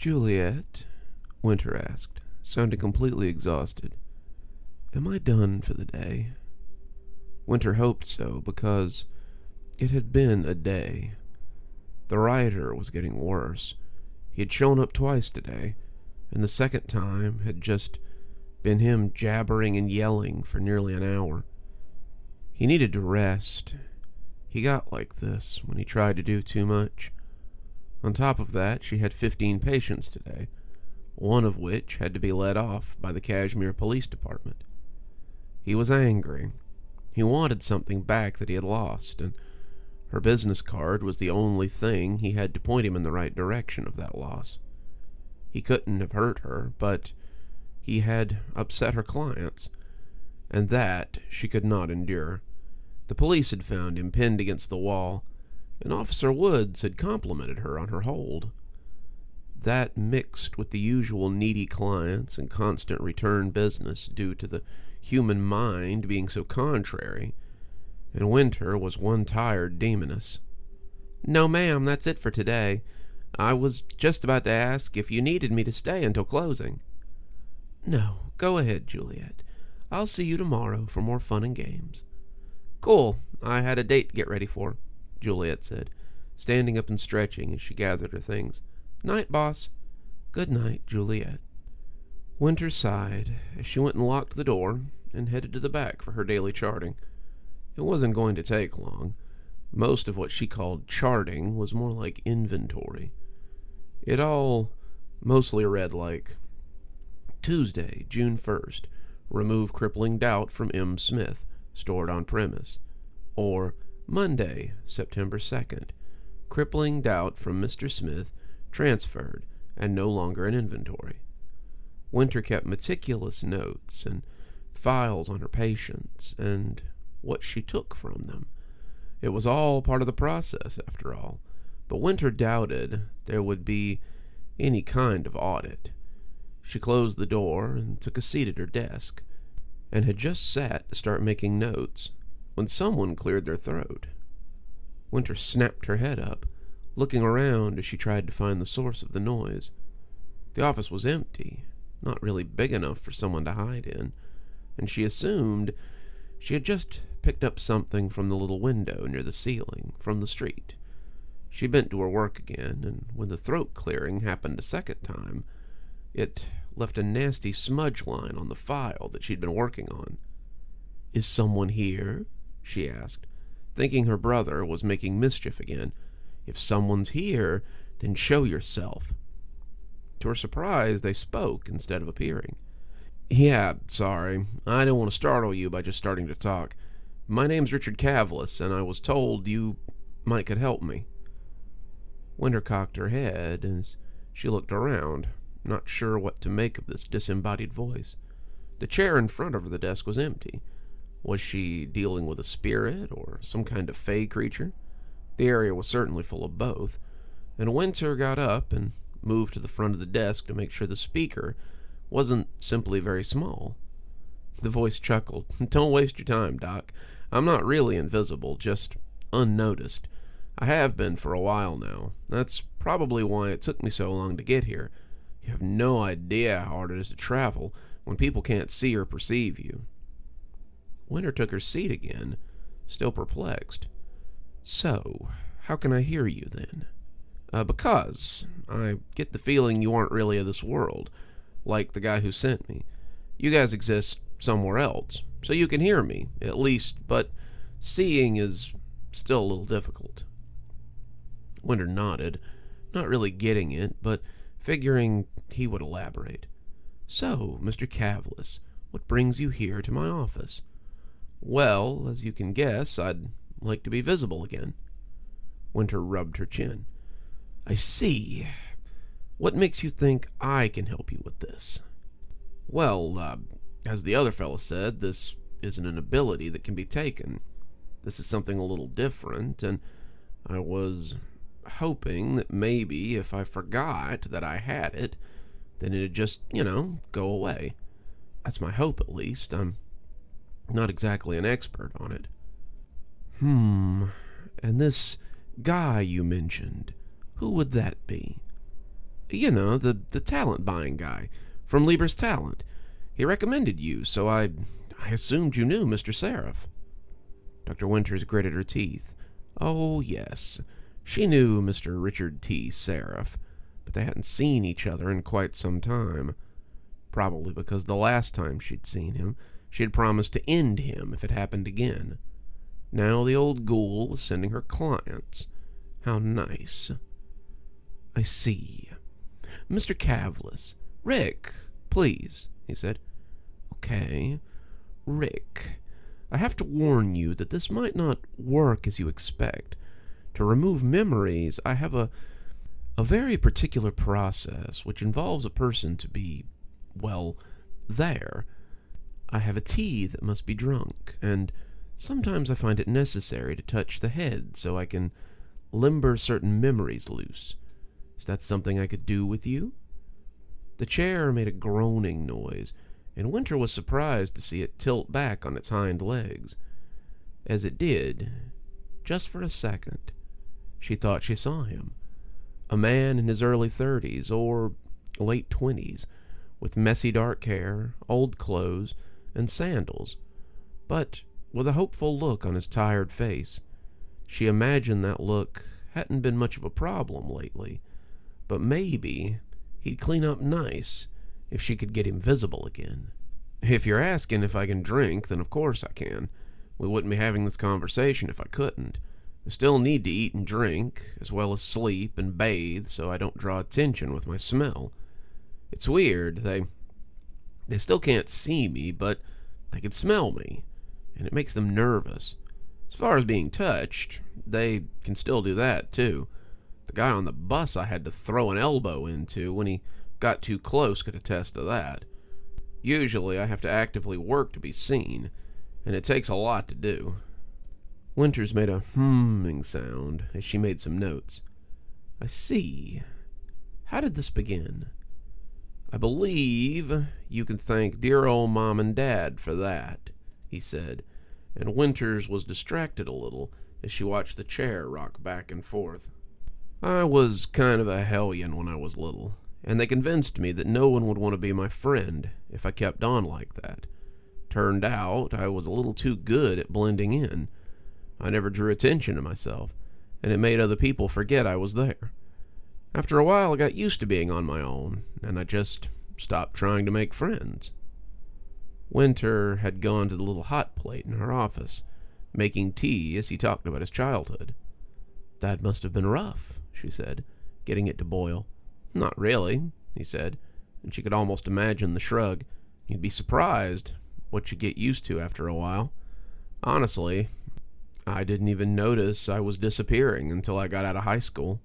Juliet, Winter asked, sounding completely exhausted, am I done for the day? Winter hoped so, because it had been a day. The rioter was getting worse. He had shown up twice today, and the second time had just been him jabbering and yelling for nearly an hour. He needed to rest. He got like this when he tried to do too much. On top of that, she had 15 patients today, one of which had to be let off by the Kashmir Police Department. He was angry. He wanted something back that he had lost, and her business card was the only thing he had to point him in the right direction of that loss. He couldn't have hurt her, but he had upset her clients, and that she could not endure. The police had found him pinned against the wall, and Officer Woods had complimented her on her hold. That mixed with the usual needy clients and constant return business due to the human mind being so contrary, and Winter was one tired demoness. "No, ma'am, that's it for today. I was just about to ask if you needed me to stay until closing." "No, go ahead, Juliet. I'll see you tomorrow for more fun and games." "Cool. I had a date to get ready for," Juliet said, standing up and stretching as she gathered her things. "Night, boss." "Good night, Juliet." Winter sighed as she went and locked the door and headed to the back for her daily charting. It wasn't going to take long. Most of what she called charting was more like inventory. It all mostly read like, Tuesday, June 1st, remove crippling doubt from M. Smith, stored on premise. Or Monday, September 2nd, crippling doubt from Mr. Smith, transferred, and no longer in inventory. Winter kept meticulous notes and files on her patients and what she took from them. It was all part of the process, after all, but Winter doubted there would be any kind of audit. She closed the door and took a seat at her desk, and had just sat to start making notes when someone cleared their throat. Winter snapped her head up, looking around as she tried to find the source of the noise. The office was empty, not really big enough for someone to hide in, and she assumed she had just picked up something from the little window near the ceiling, from the street. She bent to her work again, and when the throat clearing happened a second time, it left a nasty smudge line on the file that she'd been working on. "Is someone here?" she asked, thinking her brother was making mischief again. "If someone's here, then show yourself." To her surprise, they spoke instead of appearing. "Yeah, sorry. I didn't want to startle you by just starting to talk. My name's Richard Cavlis, and I was told you might could help me." Winter cocked her head as she looked around, not sure what to make of this disembodied voice. The chair in front of the desk was empty. Was she dealing with a spirit or some kind of fey creature? The area was certainly full of both, and Winter got up and moved to the front of the desk to make sure the speaker wasn't simply very small. The voice chuckled. "Don't waste your time, Doc. I'm not really invisible, just unnoticed. I have been for a while now. That's probably why it took me so long to get here. You have no idea how hard it is to travel when people can't see or perceive you." Winter took her seat again, still perplexed. "So, how can I hear you, then?" Because I get the feeling you aren't really of this world, like the guy who sent me. You guys exist somewhere else, so you can hear me, at least, but seeing is still a little difficult." Winter nodded, not really getting it, but figuring he would elaborate. "So, Mr. Cavlis, what brings you here to my office?" "Well, as you can guess, I'd like to be visible again." Winter rubbed her chin. "I see. What makes you think I can help you with this?" "Well, as the other fellow said, this isn't an ability that can be taken. This is something a little different, and I was hoping that maybe if I forgot that I had it, then it'd just, go away. That's my hope, at least. I'm not exactly an expert on it." And this guy you mentioned, who would that be?" You know, the talent buying guy from Lieber's Talent. He recommended you, so I assumed you knew Mr. Seraph. Dr. Winters gritted her teeth. Oh, yes. She knew Mr. Richard T. Seraph, but they hadn't seen each other in quite some time. Probably because the last time she'd seen him, she had promised to end him if it happened again. Now the old ghoul was sending her clients. How nice. I see. Mr. Cavlis. Rick, please, he said. Okay. Rick, I have to warn you that this might not work as you expect. To remove memories, I have a very particular process which involves a person to be, well, there. I have a tea that must be drunk, and sometimes I find it necessary to touch the head so I can limber certain memories loose. Is that something I could do with you? The chair made a groaning noise, and Winter was surprised to see it tilt back on its hind legs. As it did, just for a second, she thought she saw him. A man in his early 30s, or late 20s, with messy dark hair, old clothes, and sandals, but with a hopeful look on his tired face. She imagined that look hadn't been much of a problem lately, but maybe he'd clean up nice if she could get him visible again. If you're asking if I can drink, then of course I can. We wouldn't be having this conversation if I couldn't. I still need to eat and drink, as well as sleep and bathe, so I don't draw attention with my smell. It's weird. They still can't see me, but they can smell me, and it makes them nervous. As far as being touched, they can still do that, too. The guy on the bus I had to throw an elbow into when he got too close could attest to that. Usually I have to actively work to be seen, and it takes a lot to do. Winters made a humming sound as she made some notes. I see. How did this begin? I believe you can thank dear old Mom and Dad for that, he said, and Winters was distracted a little as she watched the chair rock back and forth. I was kind of a hellion when I was little, and they convinced me that no one would want to be my friend if I kept on like that. Turned out I was a little too good at blending in. I never drew attention to myself, and it made other people forget I was there. After a while, I got used to being on my own, and I just stopped trying to make friends. Winter had gone to the little hot plate in her office, making tea as he talked about his childhood. That must have been rough, she said, getting it to boil. Not really, he said, and she could almost imagine the shrug. You'd be surprised what you get used to after a while. Honestly, I didn't even notice I was disappearing until I got out of high school.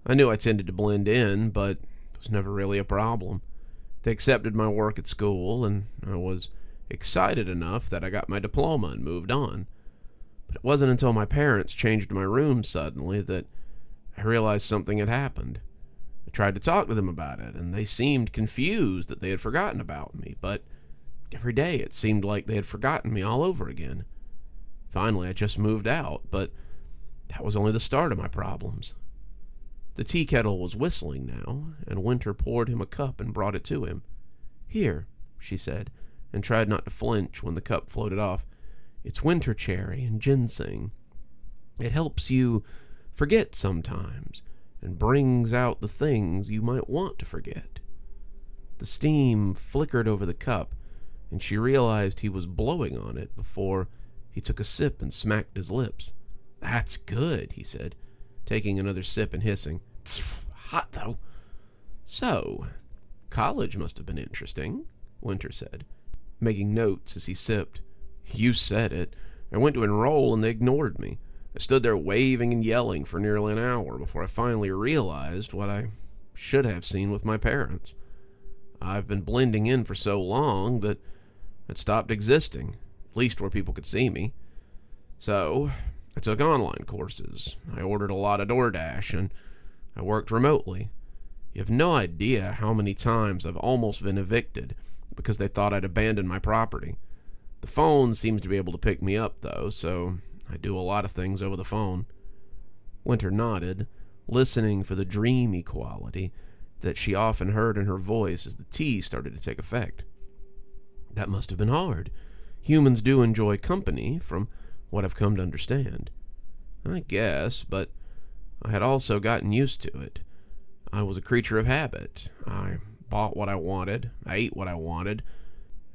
I knew I tended to blend in, but it was never really a problem. They accepted my work at school, and I was excited enough that I got my diploma and moved on. But it wasn't until my parents changed my room suddenly that I realized something had happened. I tried to talk to them about it, and they seemed confused that they had forgotten about me, but every day it seemed like they had forgotten me all over again. Finally, I just moved out, but that was only the start of my problems. The tea kettle was whistling now, and Winter poured him a cup and brought it to him. Here, she said, and tried not to flinch when the cup floated off. It's winter cherry and ginseng. It helps you forget sometimes, and brings out the things you might want to forget. The steam flickered over the cup, and she realized he was blowing on it before he took a sip and smacked his lips. That's good, he said, taking another sip and hissing. It's hot, though. So, college must have been interesting, Winter said, making notes as he sipped. You said it. I went to enroll and they ignored me. I stood there waving and yelling for nearly an hour before I finally realized what I should have seen with my parents. I've been blending in for so long that it stopped existing, at least where people could see me. So, I took online courses. I ordered a lot of DoorDash, and I worked remotely. You have no idea how many times I've almost been evicted because they thought I'd abandoned my property. The phone seems to be able to pick me up, though, so I do a lot of things over the phone. Winter nodded, listening for the dreamy quality that she often heard in her voice as the tea started to take effect. That must have been hard. Humans do enjoy company, from what I've come to understand. I guess, but I had also gotten used to it. I was a creature of habit. I bought what I wanted, I ate what I wanted,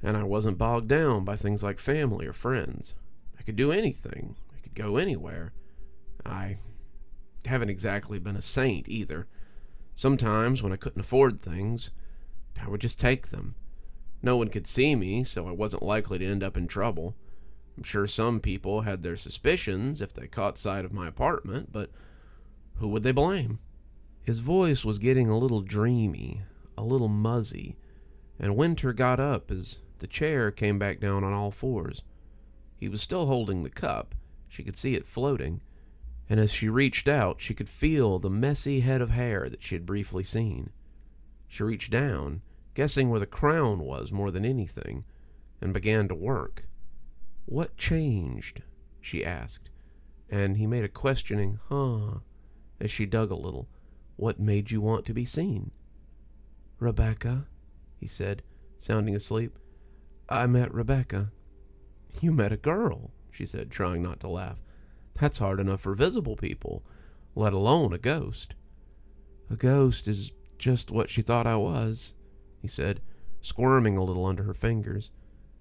and I wasn't bogged down by things like family or friends. I could do anything. I could go anywhere. I haven't exactly been a saint either. Sometimes, when I couldn't afford things, I would just take them. No one could see me, so I wasn't likely to end up in trouble. I'm sure some people had their suspicions if they caught sight of my apartment, but who would they blame? His voice was getting a little dreamy, a little muzzy, and Winter got up as the chair came back down on all fours. He was still holding the cup. She could see it floating, and as she reached out, she could feel the messy head of hair that she had briefly seen. She reached down, guessing where the crown was more than anything, and began to work. "What changed?" she asked, and he made a questioning "huh" as she dug a little. "What made you want to be seen?" "Rebecca," he said, sounding asleep. "I met Rebecca." "You met a girl," she said, trying not to laugh. "That's hard enough for visible people, let alone a ghost." "A ghost is just what she thought I was," he said, squirming a little under her fingers.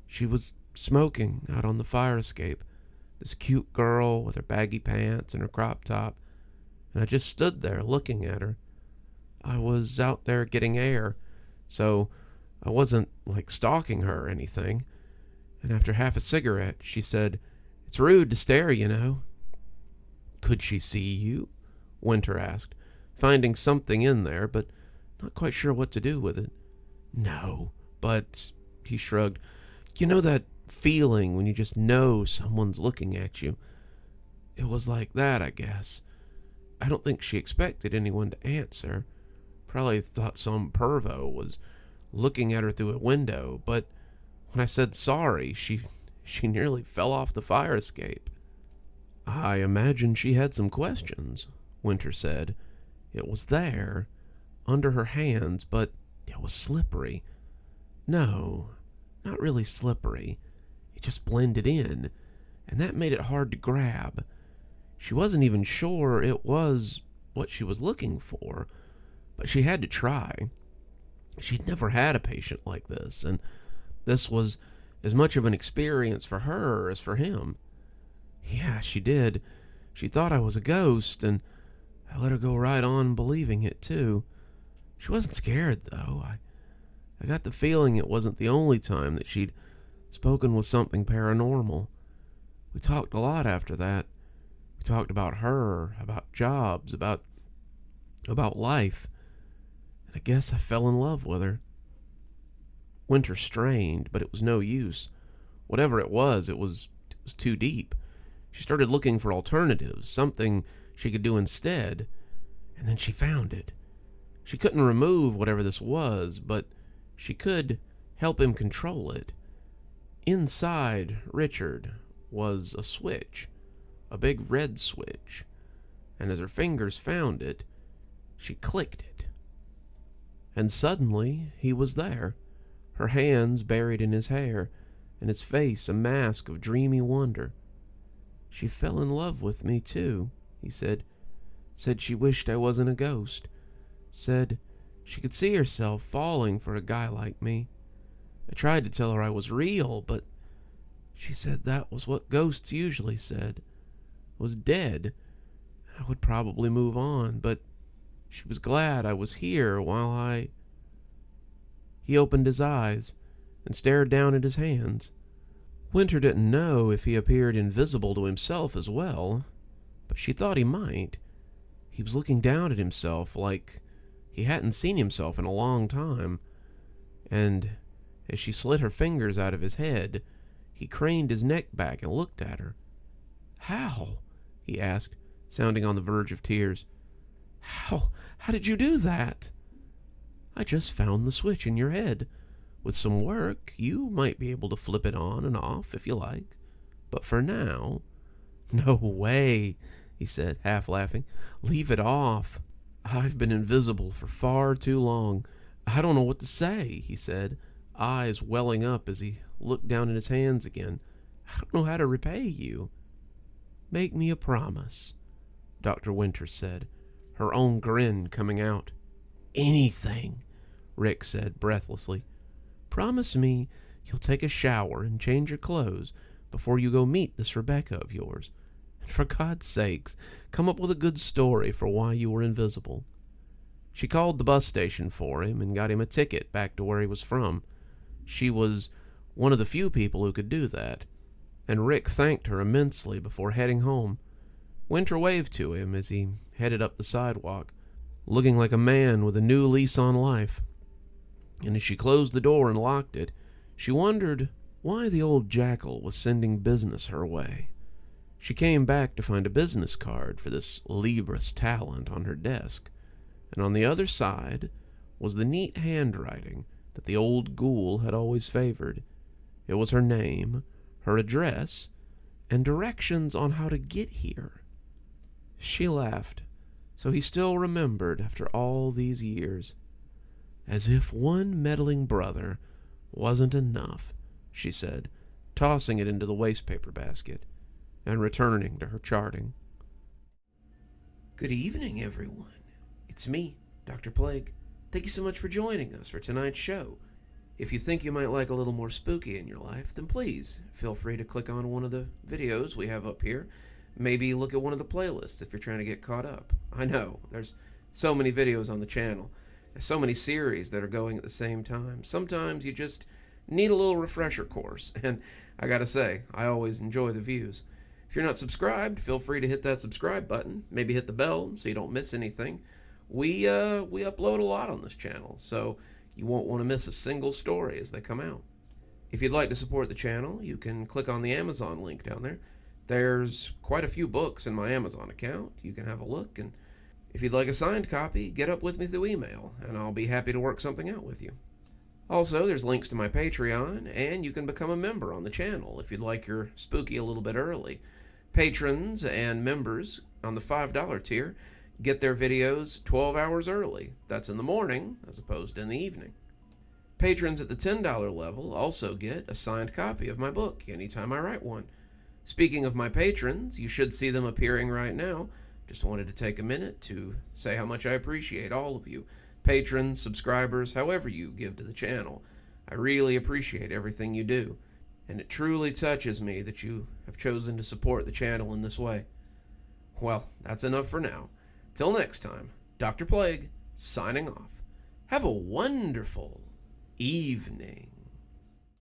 "She was smoking out on the fire escape, this cute girl with her baggy pants and her crop top, and I just stood there looking at her. I was out there getting air, so I wasn't like stalking her or anything, and after half a cigarette she said, 'It's rude to stare, you know.'" "Could she see you?" Winter asked, finding something in there, but not quite sure what to do with it. "No, but," he shrugged, "you know that feeling when you just know someone's looking at you? It was like that, I guess. I don't think she expected anyone to answer. Probably thought some pervo was looking at her through a window, but when I said sorry, she nearly fell off the fire escape." "I imagine she had some questions," Winter said. "It was there, under her hands, but it was slippery. No, not really slippery. It just blended in, and that made it hard to grab. She wasn't even sure it was what she was looking for, but she had to try. She'd never had a patient like this, and this was as much of an experience for her as for him. Yeah, she did. She thought I was a ghost, and I let her go right on believing it, too. She wasn't scared, though. I got the feeling it wasn't the only time that she'd spoken with something paranormal. We talked a lot after that. We talked about her, about jobs, about life. And I guess I fell in love with her." Winter strained, but it was no use. Whatever it was too deep. She started looking for alternatives, something she could do instead, and then she found it. She couldn't remove whatever this was, but she could help him control it. Inside Richard was a switch, a big red switch, and as her fingers found it, she clicked it. And suddenly he was there, her hands buried in his hair, and his face a mask of dreamy wonder. "She fell in love with me, too," he said. "Said she wished I wasn't a ghost. Said she could see herself falling for a guy like me. I tried to tell her I was real, but she said that was what ghosts usually said. I was dead. I would probably move on, but she was glad I was here while I..." He opened his eyes and stared down at his hands. Winter didn't know if he appeared invisible to himself as well, but she thought he might. He was looking down at himself like he hadn't seen himself in a long time, and as she slid her fingers out of his head, he craned his neck back and looked at her. "How?" he asked, sounding on the verge of tears. How did you do that?" "I just found the switch in your head. With some work, you might be able to flip it on and off if you like. But for now..." "No way," he said, half laughing. "Leave it off. I've been invisible for far too long. I don't know what to say, he said, eyes welling up as he looked down at his hands again. I don't know how to repay you. Make me a promise, Dr. Winters said, her own grin coming out. Anything, Rick said breathlessly. Promise me you'll take a shower and change your clothes before you go meet this Rebecca of yours. And for God's sakes, come up with a good story for why you were invisible. She called the bus station for him and got him a ticket back to where he was from. She was one of the few people who could do that, and Rick thanked her immensely before heading home. Winter waved to him as he headed up the sidewalk, looking like a man with a new lease on life. And as she closed the door and locked it, she wondered why the old jackal was sending business her way. She came back to find a business card for this Libris talent on her desk, and on the other side was the neat handwriting that the old ghoul had always favored. It was her name, her address, and directions on how to get here. She laughed, so he still remembered after all these years. As if one meddling brother wasn't enough, she said, tossing it into the wastepaper basket and returning to her charting. Good evening, everyone. It's me, Dr. Plague. Thank you so much for joining us for tonight's show. If you think you might like a little more spooky in your life, then please feel free to click on one of the videos we have up here. Maybe look at one of the playlists if you're trying to get caught up. I know, there's so many videos on the channel. There's so many series that are going at the same time. Sometimes you just need a little refresher course, and I gotta say, I always enjoy the views. If you're not subscribed, feel free to hit that subscribe button. Maybe hit the bell so you don't miss anything. We upload a lot on this channel, so you won't want to miss a single story as they come out. If you'd like to support the channel, you can click on the Amazon link down there. There's quite a few books in my Amazon account. You can have a look, and if you'd like a signed copy, get up with me through email, and I'll be happy to work something out with you. Also, there's links to my Patreon, and you can become a member on the channel if you'd like your spooky a little bit early. Patrons and members on the $5 tier get their videos 12 hours early. That's in the morning as opposed to in the evening. Patrons at the $10 level also get a signed copy of my book anytime I write one. Speaking of my patrons, you should see them appearing right now. Just wanted to take a minute to say how much I appreciate all of you. Patrons, subscribers, however you give to the channel. I really appreciate everything you do, and it truly touches me that you have chosen to support the channel in this way. Well, that's enough for now. Till next time, Dr. Plague, signing off. Have a wonderful evening.